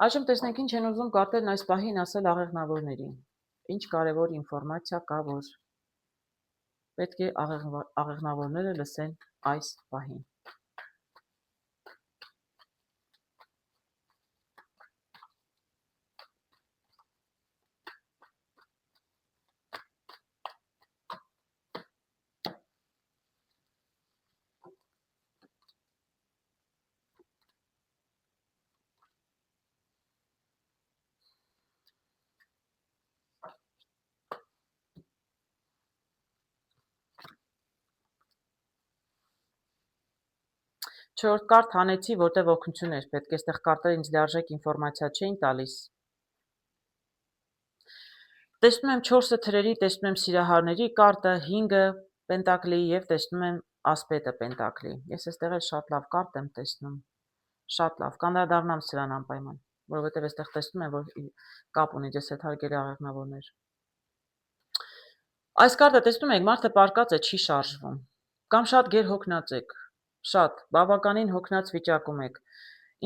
Այժմ տեսնենք ինչ են ուզում կարտերն այս պահին ասել աղեղնավորներին։ Ինչ կարևոր ինֆորմացիա կա, որ պետք է աղեղնավորները լսեն այս պահին։ Չորրորդ կարտ հանեցի, որտեղ օգնություն էր պետք, այստեղ կարտերը ինձ լիարժեք ինֆորմացիա չէին տալիս։ Տեսնում եմ 4-ը թրերի, տեսնում եմ սիրահարների կարտը, 5-ը պենտակլի եւ տեսնում եմ ասպետը պենտակլի։ Ես այստեղ էլ շատ լավ կարտ եմ տեսնում։ Շատ լավ, կանդրադառնամ սրան անպայման, որովհետեւ այստեղ տեսնում եմ, որ կապ ունի ես հետ հարգելի աղեղնավորներ։ Այս կարտը տեսնում եք, մարդը պարկած է, չի շարժվում, կամ շատ գերհոգնած եք, շատ բավականին հոգնած վիճակում եք։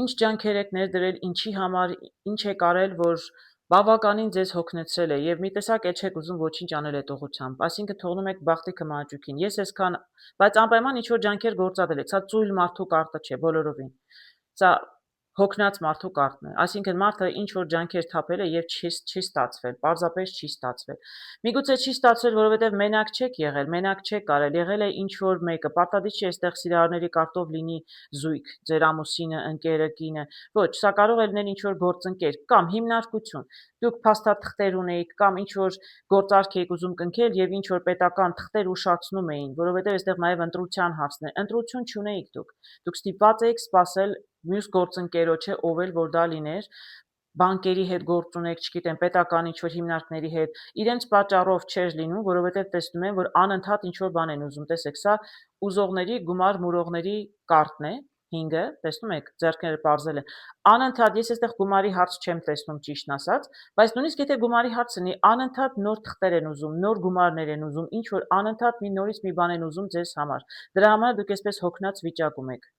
Ինչ ջանքեր եք ներդրել, ինչի համար, ինչ եք արել, որ բավականին ձեզ հոգնեցրել է եւ մի տեսակ էլ չեք ուզում ոչինչ անել այդ ուղղությամբ, այսինքն թողնում եք բախտիքը մահաճուկին։ Ես այսքան, բայց անպայման ինչ որ ջանքեր գործադրել եք, սա ծույլ մարդու կարտը չէ, բոլորովին։ Սա հոգնած մարդու կարտն է, այսինքն մարդը ինչ որ ջանքեր թափել է եւ չի ստացվել, պարզապես չի ստացվել։ Միգուցե չի ստացվել, որովհետեւ մենակ չեք եղել, մենակ չեք արել, եղել է ինչ որ մեկը, պարտադիր չի այստեղ սիրահարների կարտով լինի զույգ, ձեր ամուսինը, ընկերը, կինը, ոչ, սա կարող է լինել ինչ որ գործընկեր կամ հիմնարկություն։ Դուք փաստաթղթեր ունեիք կամ ինչ որ գործարք եք ուզում կնքել եւ ինչ որ պետական թղթեր ուշացնում էին, որովհետեւ այստեղ նաեւ ընտրության հարցն է։ Ընտրություն չունեիք դուք։ Դուք ստիպված եք սпасել մյուս գործընկերոջը, ով էլ որ դա լիներ, բանկերի հետ գործ ունեք, չգիտեմ, պետական ինչ-որ հիմնարկների հետ, իրենց պատճառով չէր լինում, որովհետև տեսնում են, որ անընդհատ ինչ-որ բան են ուզում, տեսեք, սա ուզողների, գումար մուրողների կարտն է, 5-ը, տեսնում եք, ձեռքները պարզել են, անընդհատ, ես այստեղ գումարի հարց չեմ տեսնում ճիշտն ասած, բայց նույնիսկ եթե գումարի հարց լինի, անընդհատ նոր թղթեր են ուզում, նոր գումարներ են ուզում, ինչ-որ անընդհատ մի նորից մի բան են ուզում ձեզ համար, դրա համար դուք այսպես հոգնած վիճակում եք։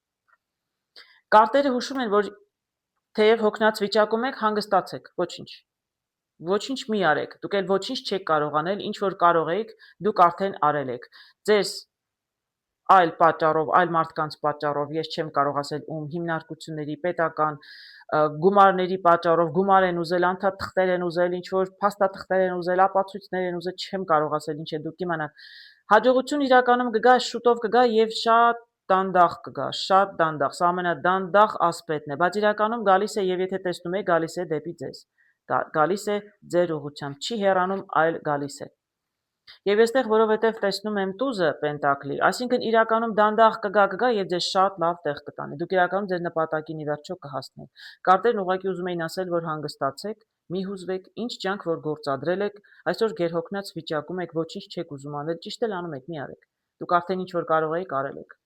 Կարտերը հուշում են, որ թեև հոգնած վիճակում եք, հանգստացեք, ոչինչ։ Ոչինչ մի արեք, դուք էլ ոչինչ չեք կարող անել, ինչ որ կարող եք, դուք արդեն արել եք։ Ձեզ այլ պատճառով, այլ մարդկանց պատճառով, ես չեմ կարող ասել ում, հիմնարկությունների, պետական գումարների պատճառով, գումար են ուզել, անդադ թղթեր են ուզել, ինչ որ փաստաթղթեր են ուզել, ապացույցներ են ուզել, չեմ կարող ասել ինչ է, դուք իմանաք։ Հաջողություն իրականում կգա, շուտով կգա եւ շատ դանդաղ կգա, շատ դանդաղ, սա ամենադանդաղ ասպետն է, բայց իրականում գալիս է եւ եթե տեսնում եք, գալիս է դեպի ձեզ, գալիս է ձեր ուղղությամբ, չի հեռանում, այլ գալիս է։ Եվ այստեղ, որովհետև տեսնում եմ տուզը պենտակլի, այսինքն իրականում դանդաղ կգա եւ ձեզ շատ լավ տեղ կտանի։ Դուք իրականում ձեր նպատակին ի վերջո կհասնեք։ Կարտերն ուղղակի ուզում էին ասել, որ հանգստացեք, մի հուզվեք, ինչ ջանք որ գործադրել եք, այսօր գերհոգնած վիճակում եք, ոչինչ չեք ուզում անել, ճիշտ էլ անում եք, մի արեք։ Դուք արդեն ինչ որ կարող եք արել եք։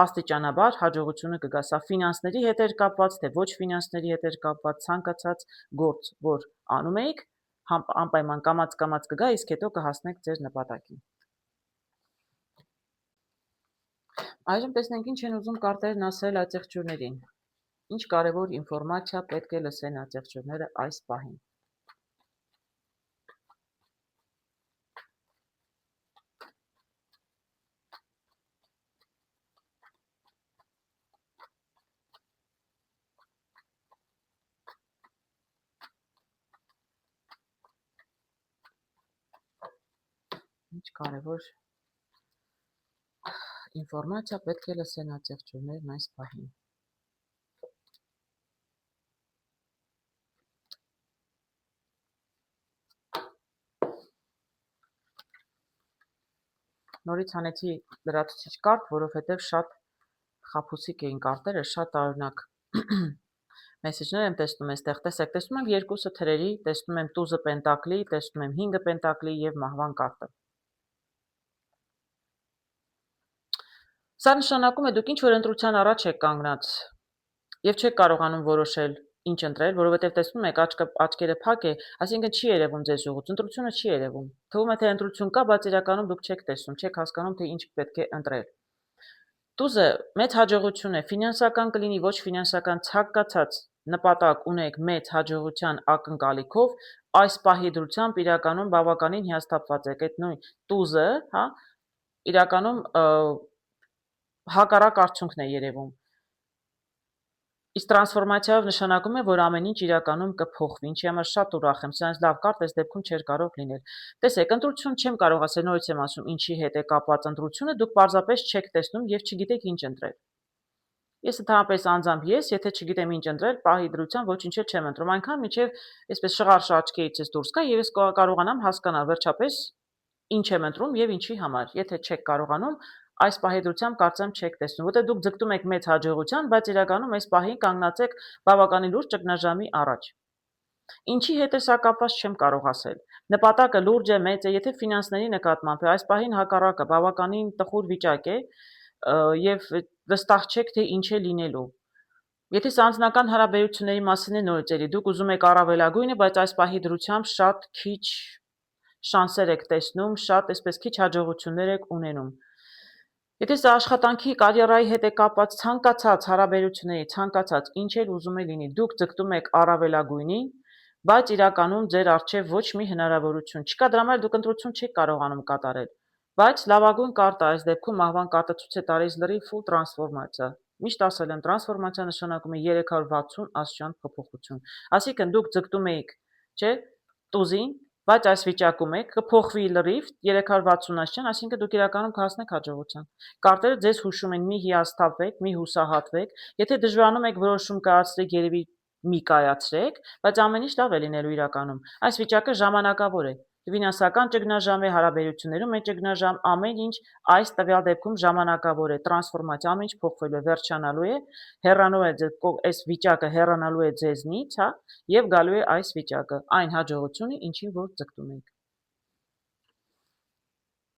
Աստիճանաբար հաջողությունը կգա, սա ֆինանսների հետ էր կապված, թե ոչ ֆինանսների հետ էր կապված, ցանկացած գործ, որ անում եք, անպայման կամաց կգա, իսկ հետո կհասնեք ձեր նպատակին։ Այժմ տեսնենք ինչ են ուզում կարտերն ասել ածեղջուրներին։ Ինչ կարևոր ինֆորմացիա պետք է լսեն ածեղջուրները այս պահին։ Ինչ կարևոր ինֆորմացիա պետք է լսեն ածեղջուրներն այս պահին։ Նորից հանեցի լրացուցիչ կարտ, որովհետև շատ խաբուսիկ էին կարտերը, շատ տարօրինակ մեսեջներ եմ տեսնում այստեղ, տեսեք, տեսնում եմ 2-ը թրերի, տեսնում եմ տուզը պենտակլի, տեսնում եմ 5-ը պենտակլի եւ մահվան կարտը։ Սա նշանակում է դուք ինչ որ ընտրության առաջ եք կանգնած եւ չեք կարողանում որոշել ինչ ընտրել, որովհետեւ տեսնում եք աչքերը փակ է, այսինքն չի երևում ձեզ ուղղուց, ընտրությունը չի երևում։ Թվում է թե ընտրություն կա, բայց իրականում դուք չեք տեսնում, չեք հասկանում թե ինչ պետք է ընտրել։ Տուզը մեծ հաջողություն է, ֆինանսական կլինի, ոչ ֆինանսական ցանկացած նպատակ ունեք մեծ հաջողության ակնկալիքով, այս պահի դրությամբ իրականում բավականին հիասթափված եք, այդ նույն տուզը, հա, իրականում հակառակ արդյունքն է երևում։ Իսկ տրանսֆորմացիայով նշանակում է, որ ամեն ինչ իրականում կփոխվի, ինչի համար շատ ուրախ եմ, սրանց լավ կարդ այս դեպքում չէր կարող լինել։ Տեսեք, ընտրություն չեմ կարող ասել, նորից եմ ասում, ինչի հետ է կապված ընտրությունը, դուք պարզապես չեք տեսնում եւ չգիտեք ինչ ընտրել։ Ես ընդհանրապես անձամբ եթե չգիտեմ ինչ ընտրել, պահի դրությամբ ոչինչ չեմ ընտրում, այնքան մինչև այսպես շղարշ աչքերիցս դուրս գա եւ ես կարողանամ հասկանալ վերջապես ինչ եմ ընտրում եւ ինչի համար։ Եթե չեք կարողանում, այս պահի դրությամբ կարծեմ չեք տեսնում, որտեղ դուք ձգտում եք մեծ հաջողության, բայց իրականում այս պահին կանգնած եք բավականին լուրջ ճգնաժամի առաջ։ Ինչի հետ է սա կապված չեմ կարող ասել։ Նպատակը լուրջ է, մեծ է, եթե ֆինանսների նկատմամբ է, այս պահին հակառակը բավականին տխուր վիճակ է եւ վստահ չեք, թե ինչ է լինելու։ Եթե սա անձնական հարաբերությունների մասին է նորից էլի, դուք ուզում եք առավելագույնը, բայց այս պահի դրությամբ շատ քիչ շանսեր եք տեսնում, շատ այսպես քիչ հաջողություններ եք ունենում։ Եթե սա աշխատանքի, կարիերայի հետ է կապված, ցանկացած հարաբերությունների, ցանկացած ինչ էլ ուզում է լինի, դուք ձգտում եք առավելագույնի, բայց իրականում ձեր առջև ոչ մի հնարավորություն չկա, դրա համար դուք ընտրություն չեք կարողանում կատարել։ Բայց լավագույն կարտը այս դեպքում մահվան կարտը ցույց է տալիս լրիվ full տրանսֆորմացիա։ Միշտ ասել եմ, տրանսֆորմացիա նշանակում է 360 աստիճան փոփոխություն։ Այսինքն դուք ձգտում եք, չէ, տուզին, բայց այս վիճակում եք, կփոխվի լրիվ 360 աստիճան, այսինքն դուք իրականում կհասնեք հաջողության։ Կարտերը ձեզ հուշում են՝ մի հիասթափվեք, մի հուսահատվեք, եթե դժվարանում եք որոշում կայացրեք, երևի մի կայացրեք, բայց ամեն ինչ լավ է լինելու իրականում։ Այս վիճակը ժամանակավոր է։ Ֆինանսական ճգնաժամ է, հարաբերություններում է ճգնաժամ, ամեն ինչ այս տվյալ դեպքում ժամանակավոր է, տրանսֆորմացիա, ամեն ինչ փոխվելու է, վերջանալու է, հեռանալու է այս վիճակը հեռանալու է ձեզնից, հա, եւ գալու է այս վիճակը, այն հաջողությունը, ինչին որ ձգտում եք։